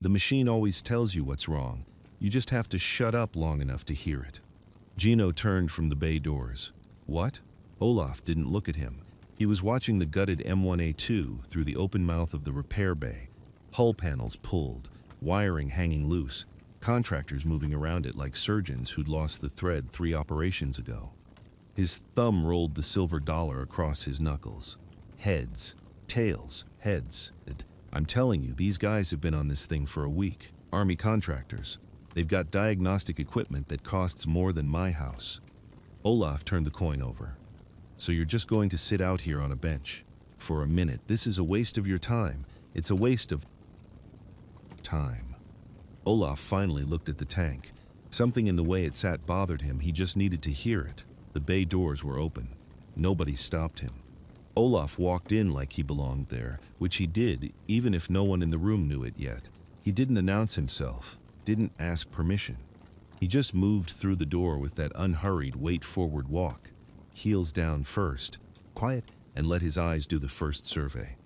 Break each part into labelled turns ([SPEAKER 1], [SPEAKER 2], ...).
[SPEAKER 1] The machine always tells you what's wrong. You just have to shut up long enough to hear it. Gino turned from the bay doors. What? Olaf didn't look at him. He was watching the gutted M1A2 through the open mouth of the repair bay. Hull panels pulled, wiring hanging loose, contractors moving around it like surgeons who'd lost the thread 3 operations ago. His thumb rolled the silver dollar across his knuckles. Heads, tails, heads. I'm telling you, these guys have been on this thing for a week. Army contractors. They've got diagnostic equipment that costs more than my house. Olaf turned the coin over. So you're just going to sit out here on a bench? For a minute, this is a waste of your time. It's a waste of time. Olaf finally looked at the tank. Something in the way it sat bothered him. He just needed to hear it. The bay doors were open. Nobody stopped him. Olaf walked in like he belonged there, which he did, even if no one in the room knew it yet. He didn't announce himself, didn't ask permission. He just moved through the door with that unhurried, wait-forward walk. Heels down first, quiet, and let his eyes do the first survey.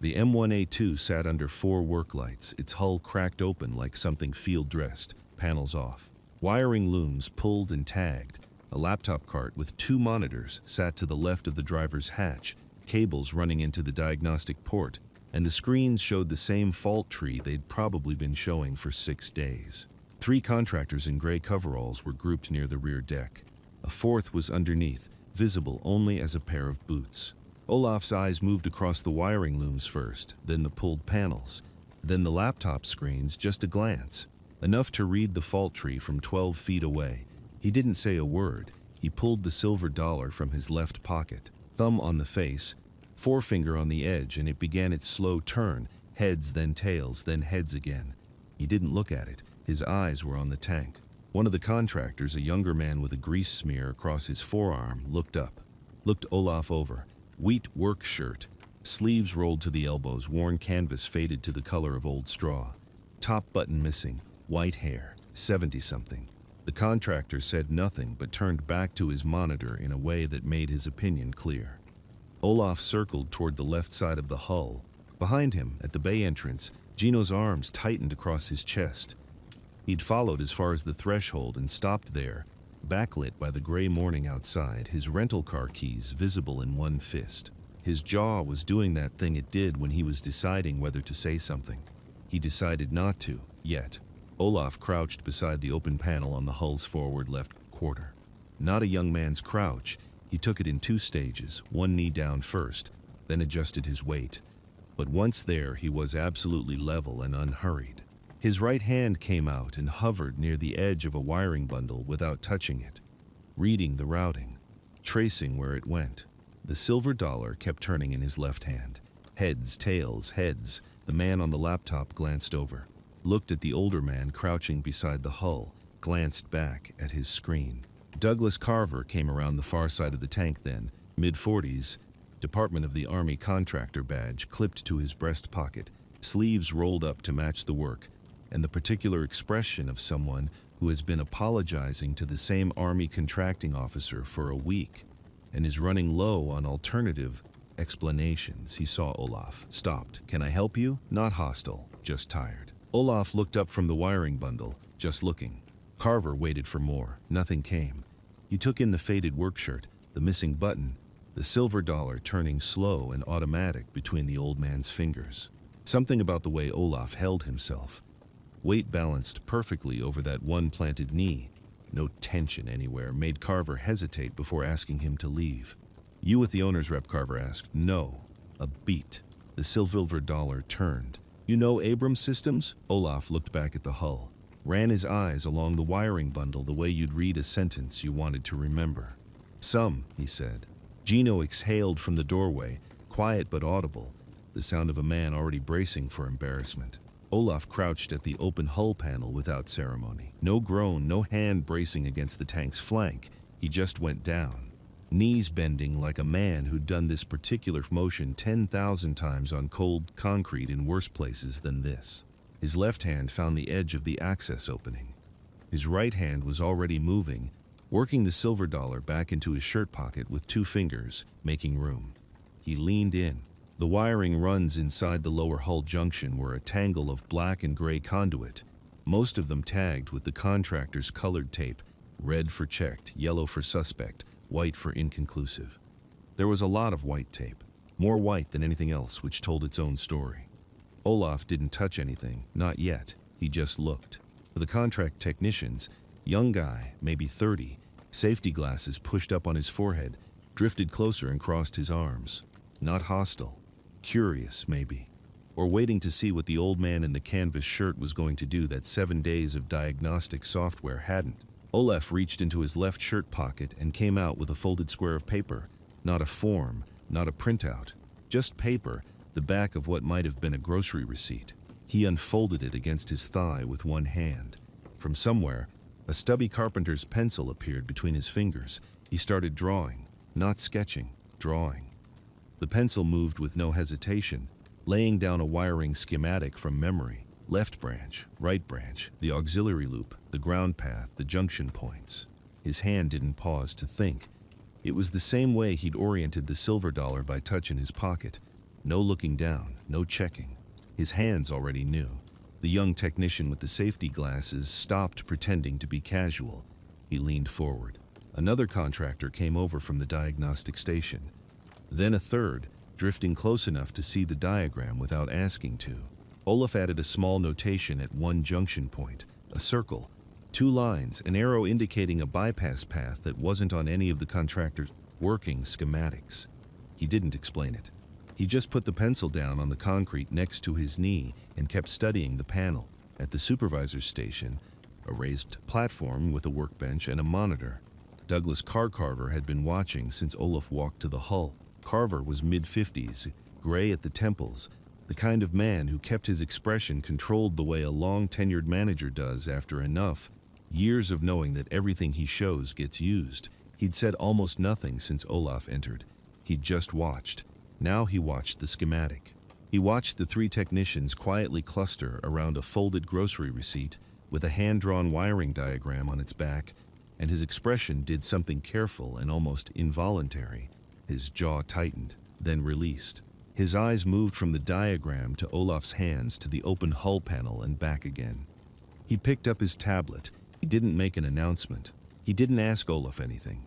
[SPEAKER 1] The M1A2 sat under 4 work lights, its hull cracked open like something field-dressed, panels off. Wiring looms pulled and tagged. A laptop cart with 2 monitors sat to the left of the driver's hatch, cables running into the diagnostic port, and the screens showed the same fault tree they'd probably been showing for 6 days. 3 contractors in gray coveralls were grouped near the rear deck. A 4th was underneath, visible only as a pair of boots. Olaf's eyes moved across the wiring looms first, then the pulled panels, then the laptop screens, just a glance. Enough to read the fault tree from 12 feet away. He didn't say a word. He pulled the silver dollar from his left pocket, thumb on the face, forefinger on the edge, and it began its slow turn, heads then tails, then heads again. He didn't look at it. His eyes were on the tank. One of the contractors, a younger man with a grease smear across his forearm, looked up, looked Olaf over. Wheat work shirt, sleeves rolled to the elbows, worn canvas faded to the color of old straw. Top button missing, white hair, 70-something. The contractor said nothing but turned back to his monitor in a way that made his opinion clear. Olaf circled toward the left side of the hull. Behind him, at the bay entrance, Gino's arms tightened across his chest. He'd followed as far as the threshold and stopped there, backlit by the gray morning outside, his rental car keys visible in one fist. His jaw was doing that thing it did when he was deciding whether to say something. He decided not to, yet. Olaf crouched beside the open panel on the hull's forward left quarter. Not a young man's crouch. He took it in 2 stages, one knee down first, then adjusted his weight. But once there, he was absolutely level and unhurried. His right hand came out and hovered near the edge of a wiring bundle without touching it, reading the routing, tracing where it went. The silver dollar kept turning in his left hand. Heads, tails, heads. The man on the laptop glanced over, looked at the older man crouching beside the hull, glanced back at his screen. Douglas Carver came around the far side of the tank then, mid-40s, Department of the Army contractor badge clipped to his breast pocket, sleeves rolled up to match the work, and the particular expression of someone who has been apologizing to the same Army contracting officer for a week and is running low on alternative explanations. He saw Olaf, stopped. "Can I help you?" Not hostile, just tired. Olaf looked up from the wiring bundle, just looking. Carver waited for more. Nothing came. He took in the faded work shirt, the missing button, the silver dollar turning slow and automatic between the old man's fingers. Something about the way Olaf held himself. Weight balanced perfectly over that one planted knee. No tension anywhere made Carver hesitate before asking him to leave. "You with the owner's rep?" Carver asked. "No." A beat. The silver dollar turned. "You know Abrams Systems?" Olaf looked back at the hull, ran his eyes along the wiring bundle the way you'd read a sentence you wanted to remember. "Some," he said. Gino exhaled from the doorway, quiet but audible, the sound of a man already bracing for embarrassment. Olaf crouched at the open hull panel without ceremony. No groan, no hand bracing against the tank's flank. He just went down, knees bending like a man who'd done this particular motion 10,000 times on cold concrete in worse places than this. His left hand found the edge of the access opening. His right hand was already moving, working the silver dollar back into his shirt pocket with 2 fingers, making room. He leaned in, The wiring runs inside the lower hull junction were a tangle of black and gray conduit, most of them tagged with the contractor's colored tape, red for checked, yellow for suspect, white for inconclusive. There was a lot of white tape, more white than anything else, which told its own story. Olaf didn't touch anything, not yet. He just looked. For the contract technicians, young guy, maybe 30, safety glasses pushed up on his forehead, drifted closer and crossed his arms. Not hostile. Curious, maybe. Or waiting to see what the old man in the canvas shirt was going to do that 7 days of diagnostic software hadn't. Olaf reached into his left shirt pocket and came out with a folded square of paper. Not a form, not a printout. Just paper, the back of what might have been a grocery receipt. He unfolded it against his thigh with one hand. From somewhere, a stubby carpenter's pencil appeared between his fingers. He started drawing, not sketching, drawing. The pencil moved with no hesitation, laying down a wiring schematic from memory. Left branch, right branch, the auxiliary loop, the ground path, the junction points. His hand didn't pause to think. It was the same way he'd oriented the silver dollar by touch in his pocket. No looking down, no checking. His hands already knew. The young technician with the safety glasses stopped pretending to be casual. He leaned forward. Another contractor came over from the diagnostic station. Then a third, drifting close enough to see the diagram without asking to. Olaf added a small notation at one junction point, a circle, 2 lines, an arrow indicating a bypass path that wasn't on any of the contractor's working schematics. He didn't explain it. He just put the pencil down on the concrete next to his knee and kept studying the panel. At the supervisor's station, a raised platform with a workbench and a monitor. Douglas Carver had been watching since Olaf walked to the hull. Carver was mid-50s, gray at the temples, the kind of man who kept his expression controlled the way a long-tenured manager does after enough years of knowing that everything he shows gets used. He'd said almost nothing since Olaf entered. He'd just watched. Now he watched the schematic. He watched the 3 technicians quietly cluster around a folded grocery receipt with a hand-drawn wiring diagram on its back, and his expression did something careful and almost involuntary. His jaw tightened, then released. His eyes moved from the diagram to Olaf's hands to the open hull panel and back again. He picked up his tablet. He didn't make an announcement. He didn't ask Olaf anything.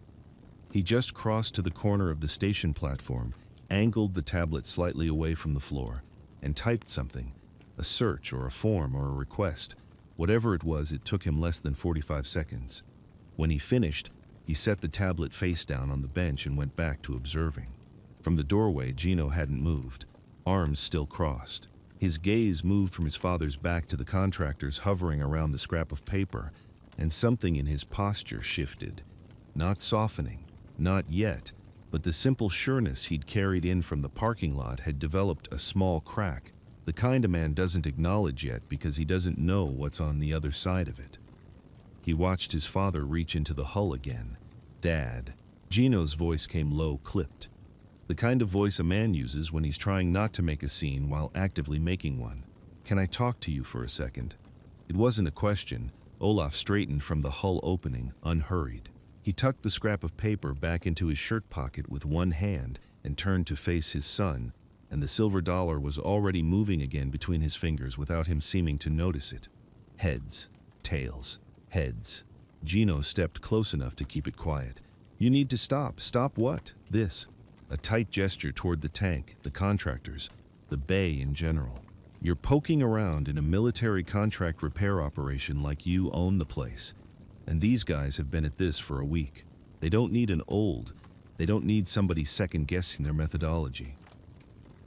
[SPEAKER 1] He just crossed to the corner of the station platform, angled the tablet slightly away from the floor, and typed something, a search or a form or a request. Whatever it was, it took him less than 45 seconds. When he finished, he set the tablet face down on the bench and went back to observing. From the doorway, Gino hadn't moved, arms still crossed. His gaze moved from his father's back to the contractors hovering around the scrap of paper, and something in his posture shifted. Not softening, not yet, but the simple sureness he'd carried in from the parking lot had developed a small crack, the kind a man doesn't acknowledge yet because he doesn't know what's on the other side of it. He watched his father reach into the hull again. Dad. Gino's voice came low, clipped. The kind of voice a man uses when he's trying not to make a scene while actively making one. Can I talk to you for a second? It wasn't a question. Olaf straightened from the hull opening, unhurried. He tucked the scrap of paper back into his shirt pocket with one hand and turned to face his son, and the silver dollar was already moving again between his fingers without him seeming to notice it. Heads. Tails. Heads. Gino stepped close enough to keep it quiet. You need to stop. Stop what? This. A tight gesture toward the tank, the contractors, the bay in general. You're poking around in a military contract repair operation like you own the place. And these guys have been at this for a week. They don't need they don't need somebody second-guessing their methodology.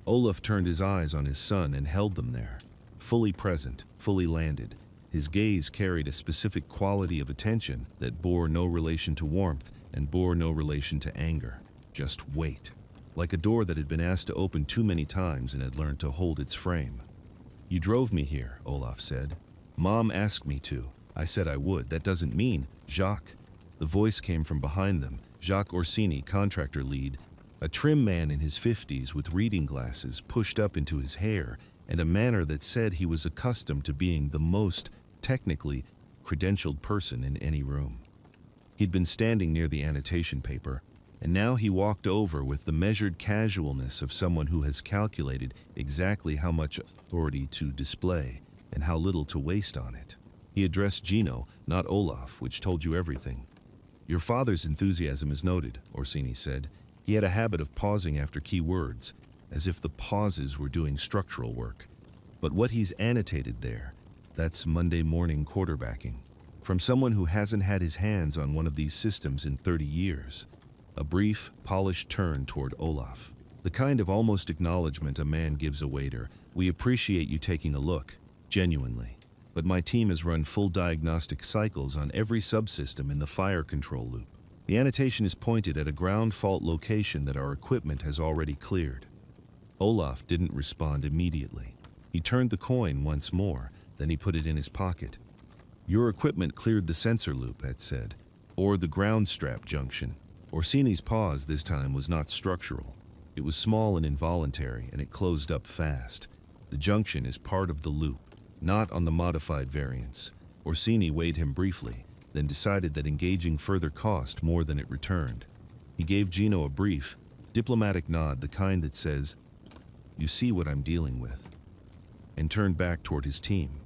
[SPEAKER 1] Olaf turned his eyes on his son and held them there. Fully present, fully landed. His gaze carried a specific quality of attention that bore no relation to warmth and bore no relation to anger. Just wait. Like a door that had been asked to open too many times and had learned to hold its frame. You drove me here, Olaf said. Mom asked me to. I said I would. That doesn't mean, Jacques. The voice came from behind them. Jacques Orsini, contractor lead, a trim man in his 50s with reading glasses pushed up into his hair and a manner that said he was accustomed to being the most, technically, credentialed person in any room. He'd been standing near the annotation paper, and now he walked over with the measured casualness of someone who has calculated exactly how much authority to display and how little to waste on it. He addressed Gino, not Olaf, which told you everything. Your father's enthusiasm is noted, Orsini said. He had a habit of pausing after key words, as if the pauses were doing structural work. But what he's annotated there, that's Monday morning quarterbacking. From someone who hasn't had his hands on one of these systems in 30 years. A brief, polished turn toward Olaf. The kind of almost acknowledgement a man gives a waiter. We appreciate you taking a look, genuinely. But my team has run full diagnostic cycles on every subsystem in the fire control loop. The annotation is pointed at a ground fault location that our equipment has already cleared. Olaf didn't respond immediately. He turned the coin once more, then he put it in his pocket. Your equipment cleared the sensor loop, it said, or the ground strap junction. Orsini's pause this time was not structural. It was small and involuntary, and it closed up fast. The junction is part of the loop, not on the modified variants. Orsini weighed him briefly, then decided that engaging further cost more than it returned. He gave Gino a brief, diplomatic nod, the kind that says, "You see what I'm dealing with," and turned back toward his team.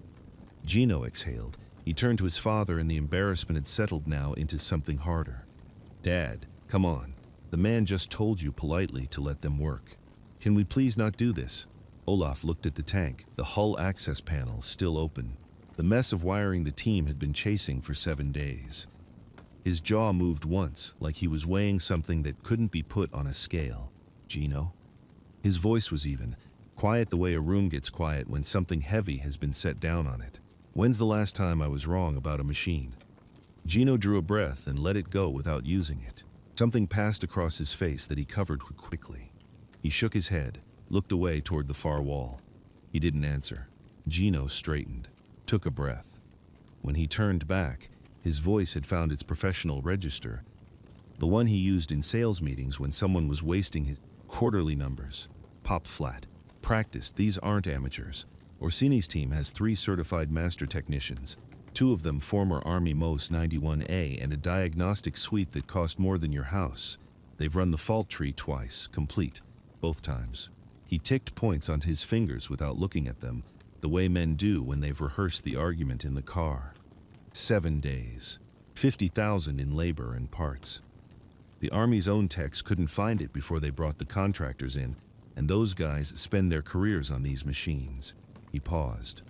[SPEAKER 1] Gino exhaled. He turned to his father, and the embarrassment had settled now into something harder. Dad, come on. The man just told you politely to let them work. Can we please not do this? Olaf looked at the tank, the hull access panel still open. The mess of wiring the team had been chasing for 7 days. His jaw moved once, like he was weighing something that couldn't be put on a scale. Gino? His voice was even, quiet the way a room gets quiet when something heavy has been set down on it. When's the last time I was wrong about a machine? Gino drew a breath and let it go without using it. Something passed across his face that he covered quickly. He shook his head, looked away toward the far wall. He didn't answer. Gino straightened, took a breath. When he turned back, his voice had found its professional register, the one he used in sales meetings when someone was wasting his quarterly numbers. Pop flat. Practice, these aren't amateurs. Orsini's team has 3 certified master technicians, 2 of them former Army MOS 91A, and a diagnostic suite that cost more than your house. They've run the fault tree twice, complete, both times. He ticked points onto his fingers without looking at them, the way men do when they've rehearsed the argument in the car. 7 days, 50,000 in labor and parts. The Army's own techs couldn't find it before they brought the contractors in, and those guys spend their careers on these machines. He paused.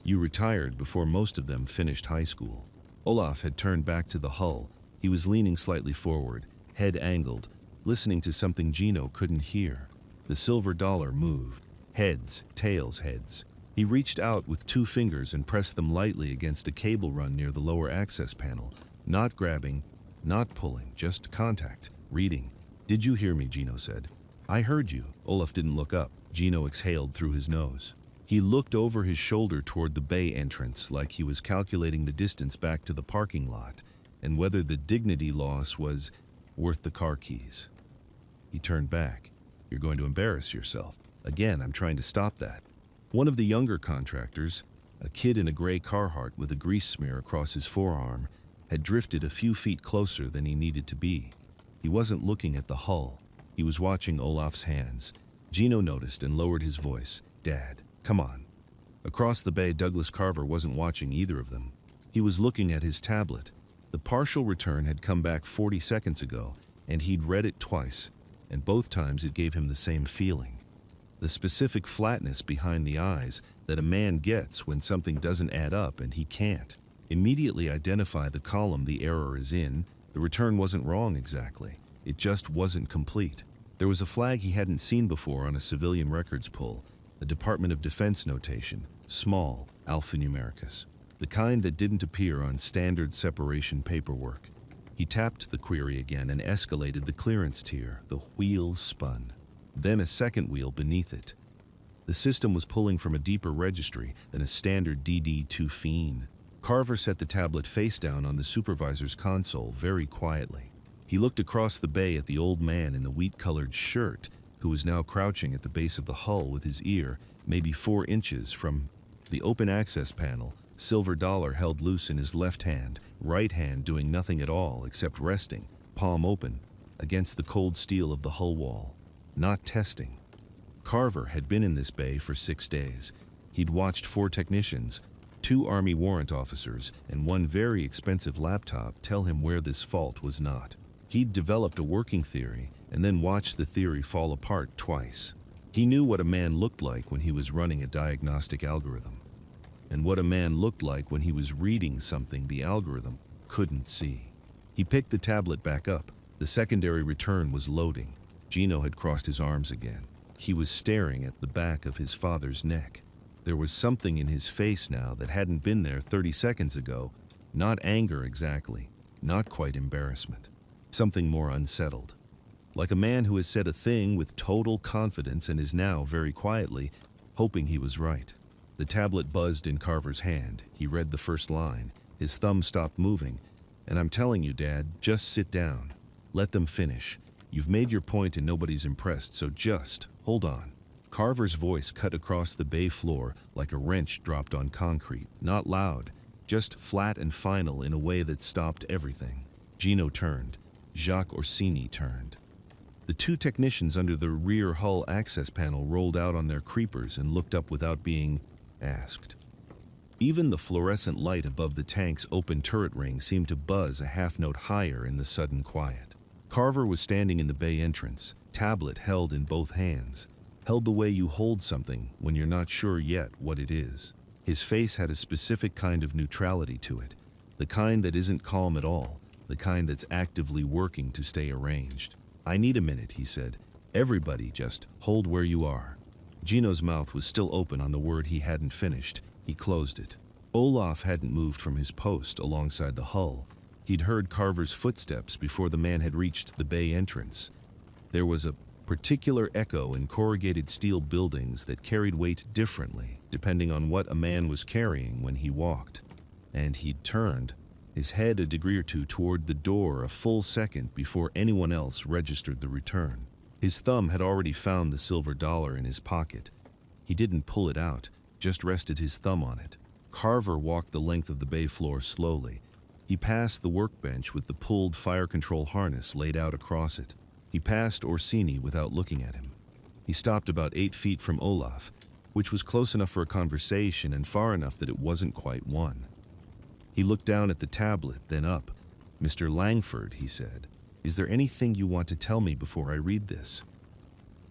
[SPEAKER 1] You retired before most of them finished high school. Olaf had turned back to the hull. He was leaning slightly forward, head angled, listening to something Gino couldn't hear. The silver dollar moved. Heads, tails, heads. He reached out with 2 fingers and pressed them lightly against a cable run near the lower access panel. Not grabbing, not pulling, just contact, reading. Did you hear me? Gino said. I heard you. Olaf didn't look up. Gino exhaled through his nose. He looked over his shoulder toward the bay entrance like he was calculating the distance back to the parking lot and whether the dignity loss was worth the car keys. He turned back. You're going to embarrass yourself. Again, I'm trying to stop that. One of the younger contractors, a kid in a gray Carhartt with a grease smear across his forearm, had drifted a few feet closer than he needed to be. He wasn't looking at the hull. He was watching Olaf's hands. Gino noticed and lowered his voice. Dad. Come on. Across the bay, Douglas Carver wasn't watching either of them. He was looking at his tablet. The partial return had come back 40 seconds ago, and he'd read it twice, and both times it gave him the same feeling. The specific flatness behind the eyes that a man gets when something doesn't add up and he can't immediately identify the column the error is in. The return wasn't wrong exactly. It just wasn't complete. There was a flag he hadn't seen before on a civilian records pull. A Department of Defense notation, small, alphanumericus, the kind that didn't appear on standard separation paperwork. He tapped the query again and escalated the clearance tier. The wheel spun. Then a second wheel beneath it. The system was pulling from a deeper registry than a standard DD2 fiend. Carver set the tablet face down on the supervisor's console very quietly. He looked across the bay at the old man in the wheat-colored shirt, who was now crouching at the base of the hull with his ear, maybe 4 inches from the open access panel, silver dollar held loose in his left hand, right hand doing nothing at all except resting, palm open. against the cold steel of the hull wall. Not testing. Carver had been in this bay for 6 days. He'd watched 4 technicians, 2 Army warrant officers, and 1 very expensive laptop tell him where this fault was not. He'd developed a working theory and then watched the theory fall apart twice. He knew what a man looked like when he was running a diagnostic algorithm, and what a man looked like when he was reading something the algorithm couldn't see. He picked the tablet back up. The secondary return was loading. Gino had crossed his arms again. He was staring at the back of his father's neck. There was something in his face now that hadn't been there 30 seconds ago. Not anger exactly, not quite embarrassment. Something more unsettled. Like a man who has said a thing with total confidence and is now, very quietly, hoping he was right. The tablet buzzed in Carver's hand. He read the first line. His thumb stopped moving. "And I'm telling you, Dad, just sit down. Let them finish. You've made your point and nobody's impressed, so just hold on." Carver's voice cut across the bay floor like a wrench dropped on concrete. Not loud, just flat and final in a way that stopped everything. Gino turned. Jacques Orsini turned. The 2 technicians under the rear hull access panel rolled out on their creepers and looked up without being asked. Even the fluorescent light above the tank's open turret ring seemed to buzz a half note higher in the sudden quiet. Carver was standing in the bay entrance, tablet held in both hands, held the way you hold something when you're not sure yet what it is. His face had a specific kind of neutrality to it, the kind that isn't calm at all, the kind that's actively working to stay arranged. "I need a minute," he said. "Everybody just hold where you are." Gino's mouth was still open on the word he hadn't finished. He closed it. Olaf hadn't moved from his post alongside the hull. He'd heard Carver's footsteps before the man had reached the bay entrance. There was a particular echo in corrugated steel buildings that carried weight differently, depending on what a man was carrying when he walked. And he'd turned, his head a degree or 2 toward the door a full second before anyone else registered the return. His thumb had already found the silver dollar in his pocket. He didn't pull it out, just rested his thumb on it. Carver walked the length of the bay floor slowly. He passed the workbench with the pulled fire control harness laid out across it. He passed Orsini without looking at him. He stopped about 8 feet from Olaf, which was close enough for a conversation and far enough that it wasn't quite one. He looked down at the tablet, then up. "Mr. Langford," he said, "is there anything you want to tell me before I read this?"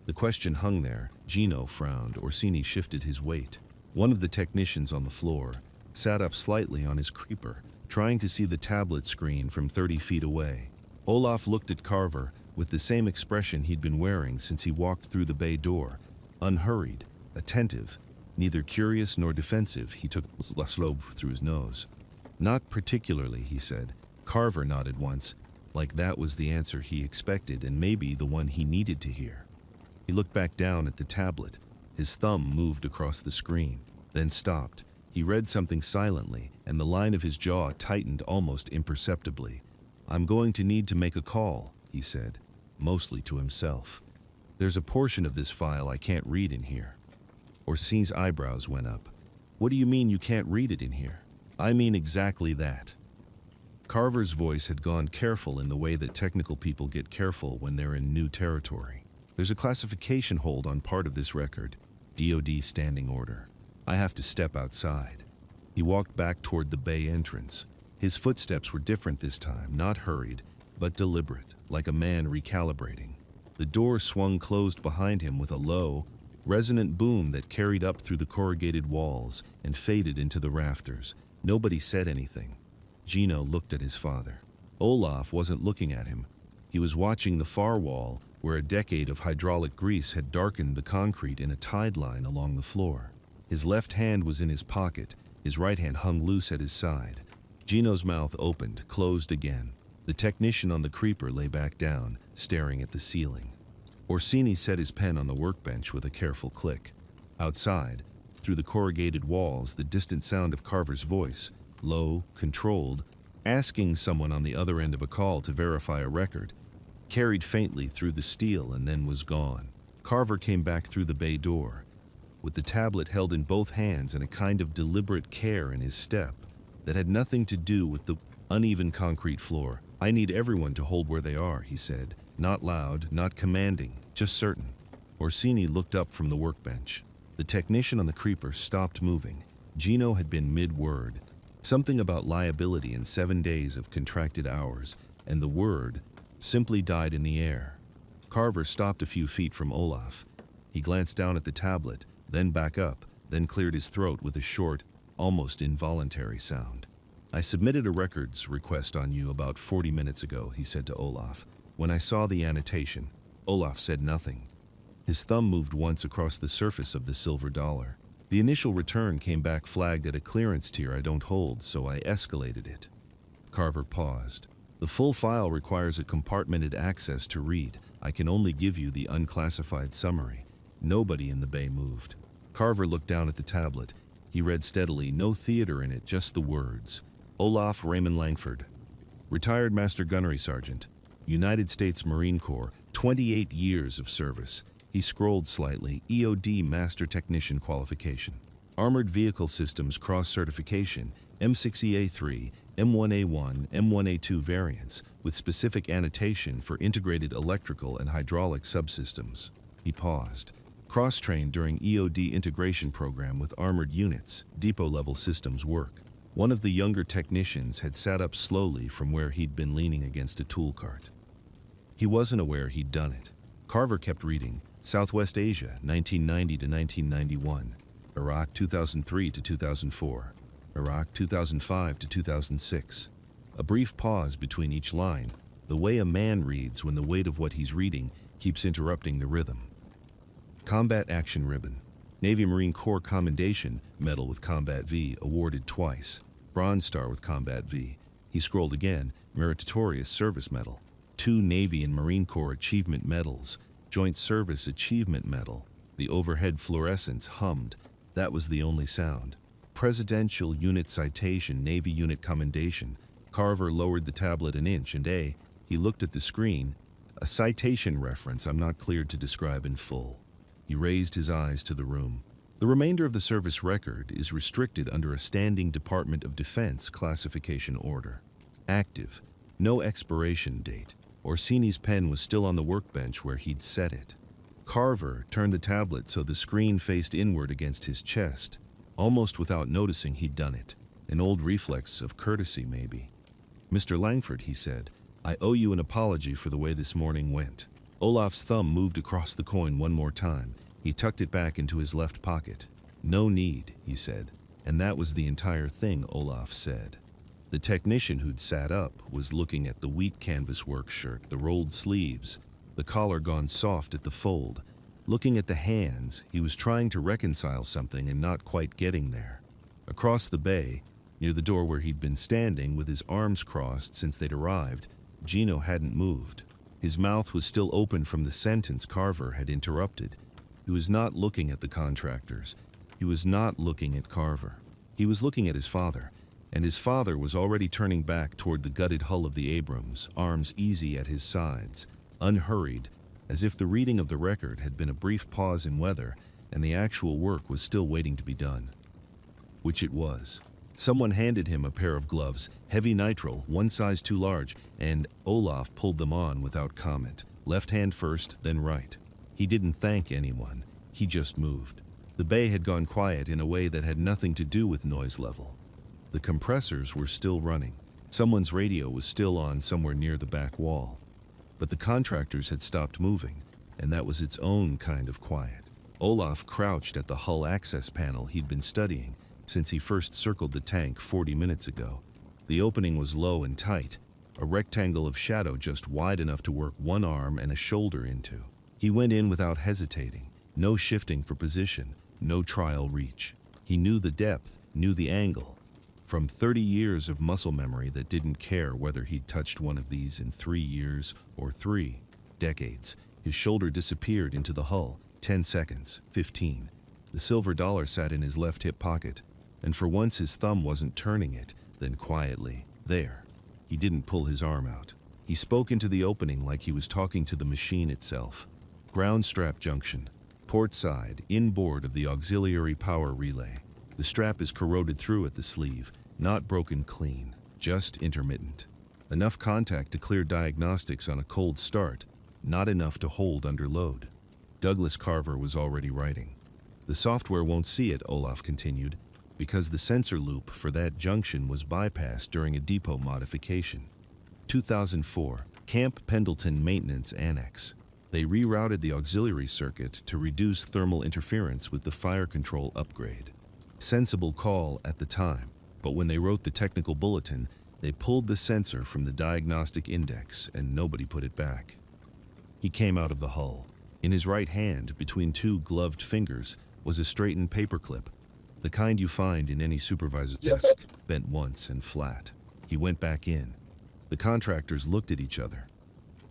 [SPEAKER 1] The question hung there. Gino frowned. Orsini shifted his weight. One of the technicians on the floor sat up slightly on his creeper, trying to see the tablet screen from 30 feet away. Olaf looked at Carver with the same expression he'd been wearing since he walked through the bay door. Unhurried, attentive, neither curious nor defensive. He took a slope through his nose. "Not particularly," he said. Carver nodded once, like that was the answer he expected and maybe the one he needed to hear. He looked back down at the tablet. His thumb moved across the screen, then stopped. He read something silently, and the line of his jaw tightened almost imperceptibly. "I'm going to need to make a call," he said, mostly to himself. "There's a portion of this file I can't read in here." Orsini's eyebrows went up. "What do you mean you can't read it in here?" "I mean exactly that." Carver's voice had gone careful in the way that technical people get careful when they're in new territory. "There's a classification hold on part of this record. DOD standing order. I have to step outside." He walked back toward the bay entrance. His footsteps were different this time, not hurried, but deliberate, like a man recalibrating. The door swung closed behind him with a low, resonant boom that carried up through the corrugated walls and faded into the rafters. Nobody said anything. Gino looked at his father. Olaf wasn't looking at him. He was watching the far wall, where a decade of hydraulic grease had darkened the concrete in a tide line along the floor. His left hand was in his pocket, his right hand hung loose at his side. Gino's mouth opened, closed again. The technician on the creeper lay back down, staring at the ceiling. Orsini set his pen on the workbench with a careful click. Outside, through the corrugated walls, the distant sound of Carver's voice, low, controlled, asking someone on the other end of a call to verify a record, carried faintly through the steel and then was gone. Carver came back through the bay door, with the tablet held in both hands and a kind of deliberate care in his step that had nothing to do with the uneven concrete floor. "I need everyone to hold where they are," he said. Not loud, not commanding, just certain. Orsini looked up from the workbench. The technician on the creeper stopped moving. Gino had been mid-word. Something about liability and 7 days of contracted hours, and the word simply died in the air. Carver stopped a few feet from Olaf. He glanced down at the tablet, then back up, then cleared his throat with a short, almost involuntary sound. "I submitted a records request on you about 40 minutes ago," he said to Olaf. "When I saw the annotation," Olaf said nothing. His thumb moved once across the surface of the silver dollar. "The initial return came back flagged at a clearance tier I don't hold, so I escalated it." Carver paused. "The full file requires a compartmented access to read. I can only give you the unclassified summary." Nobody in the bay moved. Carver looked down at the tablet. He read steadily, no theater in it, just the words. Olaf Raymond Langford, retired Master Gunnery Sergeant, United States Marine Corps, 28 years of service. He scrolled slightly, EOD Master Technician Qualification. Armored Vehicle Systems Cross-Certification, M6EA3, M1A1, M1A2 variants, with specific annotation for integrated electrical and hydraulic subsystems. He paused. Cross-trained during EOD integration program with armored units, depot-level systems work. One of the younger technicians had sat up slowly from where he'd been leaning against a tool cart. He wasn't aware he'd done it. Carver kept reading. Southwest Asia, 1990 to 1991. Iraq, 2003 to 2004. Iraq, 2005 to 2006. A brief pause between each line, the way a man reads when the weight of what he's reading keeps interrupting the rhythm. Combat Action Ribbon. Navy Marine Corps Commendation Medal with Combat V, awarded twice. Bronze Star with Combat V. He scrolled again. Meritorious Service Medal. 2 Navy and Marine Corps Achievement Medals. Joint Service Achievement Medal. The overhead fluorescence hummed. That was the only sound. Presidential Unit Citation, Navy Unit Commendation. Carver lowered the tablet an inch and he looked at the screen. A citation reference I'm not cleared to describe in full. He raised his eyes to the room. The remainder of the service record is restricted under a standing Department of Defense classification order. Active. No expiration date. Orsini's pen was still on the workbench where he'd set it. Carver turned the tablet so the screen faced inward against his chest, almost without noticing he'd done it. An old reflex of courtesy, maybe. "Mr. Langford," he said, "I owe you an apology for the way this morning went." Olaf's thumb moved across the coin one more time. He tucked it back into his left pocket. "No need," he said. And that was the entire thing Olaf said. The technician who'd sat up was looking at the wheat canvas work shirt, the rolled sleeves, the collar gone soft at the fold. Looking at the hands, he was trying to reconcile something and not quite getting there. Across the bay, near the door where he'd been standing with his arms crossed since they'd arrived, Gino hadn't moved. His mouth was still open from the sentence Carver had interrupted. He was not looking at the contractors. He was not looking at Carver. He was looking at his father, and his father was already turning back toward the gutted hull of the Abrams, arms easy at his sides, unhurried, as if the reading of the record had been a brief pause in weather and the actual work was still waiting to be done. Which it was. Someone handed him a pair of gloves, heavy nitrile, one size too large, and Olaf pulled them on without comment. Left hand first, then right. He didn't thank anyone. He just moved. The bay had gone quiet in a way that had nothing to do with noise level. The compressors were still running. Someone's radio was still on somewhere near the back wall. But the contractors had stopped moving, and that was its own kind of quiet. Olaf crouched at the hull access panel he'd been studying since he first circled the tank 40 minutes ago. The opening was low and tight, a rectangle of shadow just wide enough to work one arm and a shoulder into. He went in without hesitating, no shifting for position, no trial reach. He knew the depth, knew the angle. From 30 years of muscle memory that didn't care whether he'd touched one of these in 3 years or 3 decades, his shoulder disappeared into the hull. 10 seconds, 15. The silver dollar sat in his left hip pocket, and for once his thumb wasn't turning it, then quietly, there. He didn't pull his arm out. He spoke into the opening like he was talking to the machine itself. Ground strap junction. Port side, inboard of the auxiliary power relay. The strap is corroded through at the sleeve, not broken clean, just intermittent. Enough contact to clear diagnostics on a cold start, not enough to hold under load. Douglas Carver was already writing. The software won't see it, Olaf continued, because the sensor loop for that junction was bypassed during a depot modification. 2004, Camp Pendleton Maintenance Annex. They rerouted the auxiliary circuit to reduce thermal interference with the fire control upgrade. Sensible call at the time, but when they wrote the technical bulletin, they pulled the sensor from the diagnostic index and nobody put it back. He came out of the hull. In his right hand, between two gloved fingers, was a straightened paperclip, the kind you find in any supervisor's desk, bent once and flat. He went back in. The contractors looked at each other.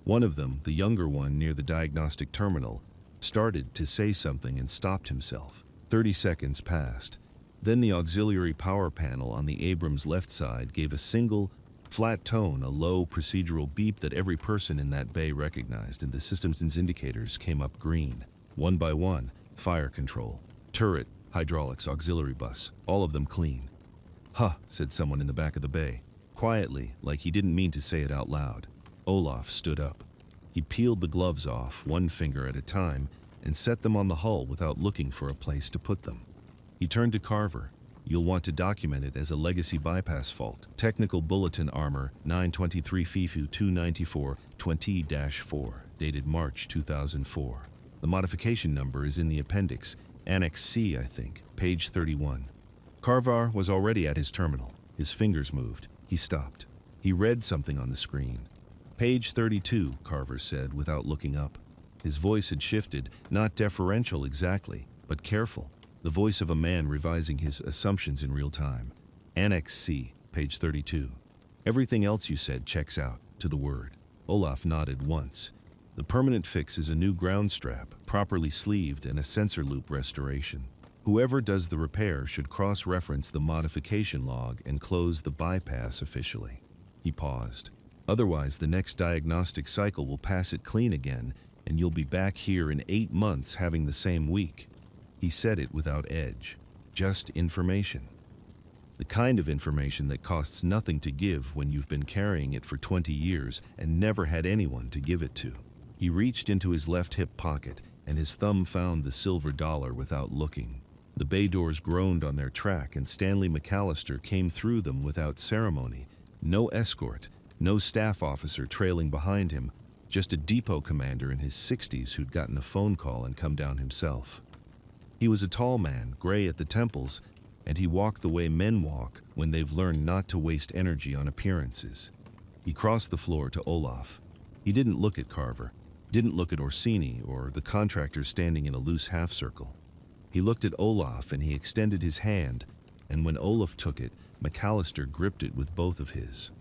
[SPEAKER 1] One of them, the younger one near the diagnostic terminal, started to say something and stopped himself. 30 seconds passed. Then the auxiliary power panel on the Abrams left side gave a single, flat tone, a low procedural beep that every person in that bay recognized, and the system's indicators came up green. One by one, fire control, turret, hydraulics, auxiliary bus, all of them clean. Huh, said someone in the back of the bay, quietly, like he didn't mean to say it out loud. Olaf stood up. He peeled the gloves off, one finger at a time, and set them on the hull without looking for a place to put them. He turned to Carver. You'll want to document it as a legacy bypass fault. Technical Bulletin Armor 923 FIFU 294-20-4, dated March 2004. The modification number is in the appendix, Annex C, I think, page 31. Carver was already at his terminal. His fingers moved. He stopped. He read something on the screen. Page 32, Carver said without looking up. His voice had shifted, not deferential exactly, but careful. The voice of a man revising his assumptions in real time. Annex C, page 32. Everything else you said checks out, to the word. Olaf nodded once. The permanent fix is a new ground strap, properly sleeved, and a sensor loop restoration. Whoever does the repair should cross-reference the modification log and close the bypass officially. He paused. Otherwise, the next diagnostic cycle will pass it clean again, and you'll be back here in 8 months having the same week. He said it without edge. Just information. The kind of information that costs nothing to give when you've been carrying it for 20 years and never had anyone to give it to. He reached into his left hip pocket, and his thumb found the silver dollar without looking. The bay doors groaned on their track, and Stanley McAllister came through them without ceremony. No escort, no staff officer trailing behind him, just a depot commander in his 60s who'd gotten a phone call and come down himself. He was a tall man, gray at the temples, and he walked the way men walk when they've learned not to waste energy on appearances. He crossed the floor to Olaf. He didn't look at Carver, didn't look at Orsini or the contractors standing in a loose half-circle. He looked at Olaf and he extended his hand, and when Olaf took it, McAllister gripped it with both of his.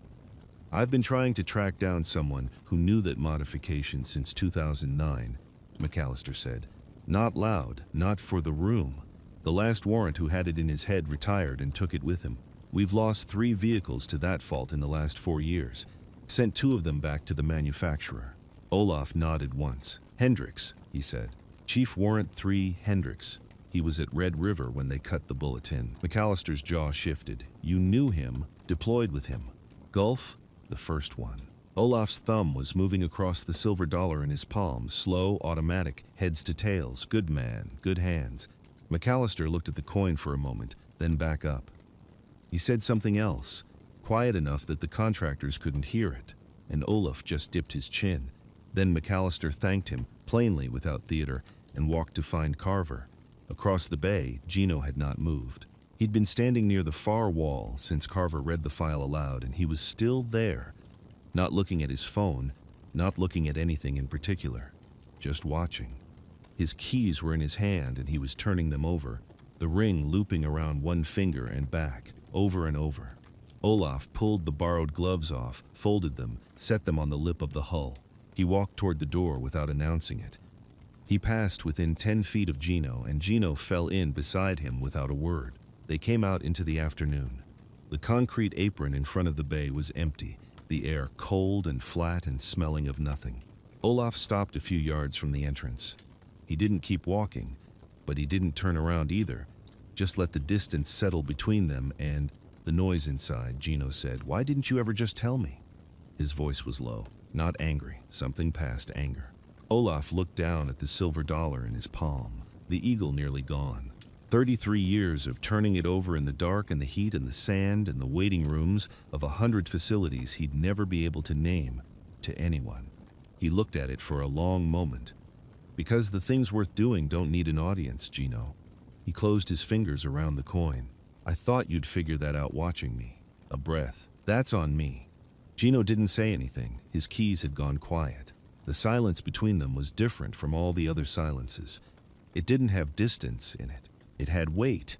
[SPEAKER 1] I've been trying to track down someone who knew that modification since 2009, McAllister said. Not loud, not for the room. The last warrant who had it in his head retired and took it with him. We've lost 3 vehicles to that fault in the last 4 years. Sent 2 of them back to the manufacturer. Olaf nodded once. Hendricks, he said. Chief Warrant 3 Hendricks. He was at Red River when they cut the bulletin. McAllister's jaw shifted. You knew him, deployed with him. Gulf? The first one. Olaf's thumb was moving across the silver dollar in his palm, slow, automatic, heads to tails. Good man, good hands. McAllister looked at the coin for a moment, then back up. He said something else, quiet enough that the contractors couldn't hear it, and Olaf just dipped his chin. Then McAllister thanked him, plainly without theater, and walked to find Carver. Across the bay, Gino had not moved. He'd been standing near the far wall since Carver read the file aloud, and he was still there, not looking at his phone, not looking at anything in particular, just watching. His keys were in his hand and he was turning them over, the ring looping around one finger and back, over and over. Olaf pulled the borrowed gloves off, folded them, set them on the lip of the hull. He walked toward the door without announcing it. He passed within 10 feet of Gino, and Gino fell in beside him without a word. They came out into the afternoon. The concrete apron in front of the bay was empty, the air cold and flat and smelling of nothing. Olaf stopped a few yards from the entrance. He didn't keep walking, but he didn't turn around either, just let the distance settle between them and the noise inside. Gino said, "Why didn't you ever just tell me?" His voice was low, not angry, something past anger. Olaf looked down at the silver dollar in his palm, the eagle nearly gone. 33 years of turning it over in the dark and the heat and the sand and the waiting rooms of 100 facilities he'd never be able to name to anyone. He looked at it for a long moment. Because the things worth doing don't need an audience, Gino. He closed his fingers around the coin. I thought you'd figure that out watching me. A breath. That's on me. Gino didn't say anything. His keys had gone quiet. The silence between them was different from all the other silences. It didn't have distance in it. It had weight.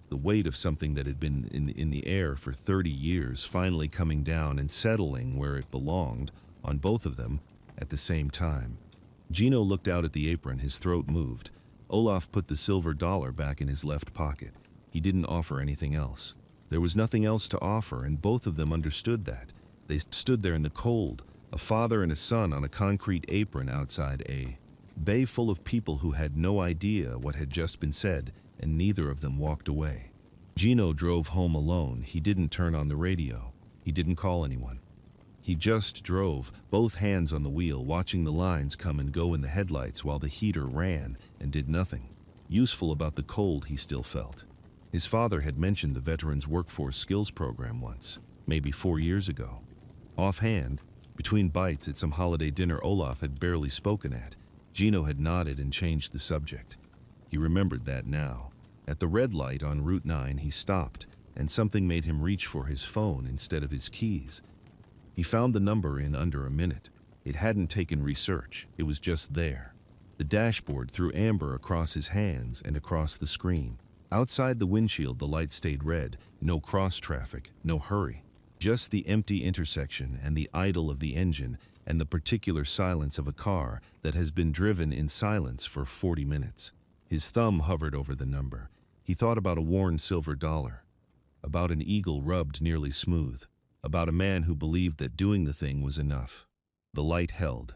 [SPEAKER 1] The weight of something that had been in the air for 30 years finally coming down and settling where it belonged on both of them at the same time. Gino looked out at the apron. His throat moved. Olaf put the silver dollar back in his left pocket. He didn't offer anything else. There was nothing else to offer, and both of them understood that. They stood there in the cold, a father and a son on a concrete apron outside a bay full of people who had no idea what had just been said, and neither of them walked away. Gino drove home alone. He didn't turn on the radio. He didn't call anyone. He just drove, both hands on the wheel, watching the lines come and go in the headlights while the heater ran and did nothing useful about the cold he still felt. His father had mentioned the Veterans Workforce Skills Program once, maybe 4 years ago. Offhand, between bites at some holiday dinner Olaf had barely spoken at, Gino had nodded and changed the subject. He remembered that now. At the red light on Route 9 he stopped, and something made him reach for his phone instead of his keys. He found the number in under a minute. It hadn't taken research, it was just there. The dashboard threw amber across his hands and across the screen. Outside the windshield the light stayed red, no cross traffic, no hurry. Just the empty intersection and the idle of the engine and the particular silence of a car that has been driven in silence for 40 minutes. His thumb hovered over the number. He thought about a worn silver dollar, about an eagle rubbed nearly smooth, about a man who believed that doing the thing was enough. The light held.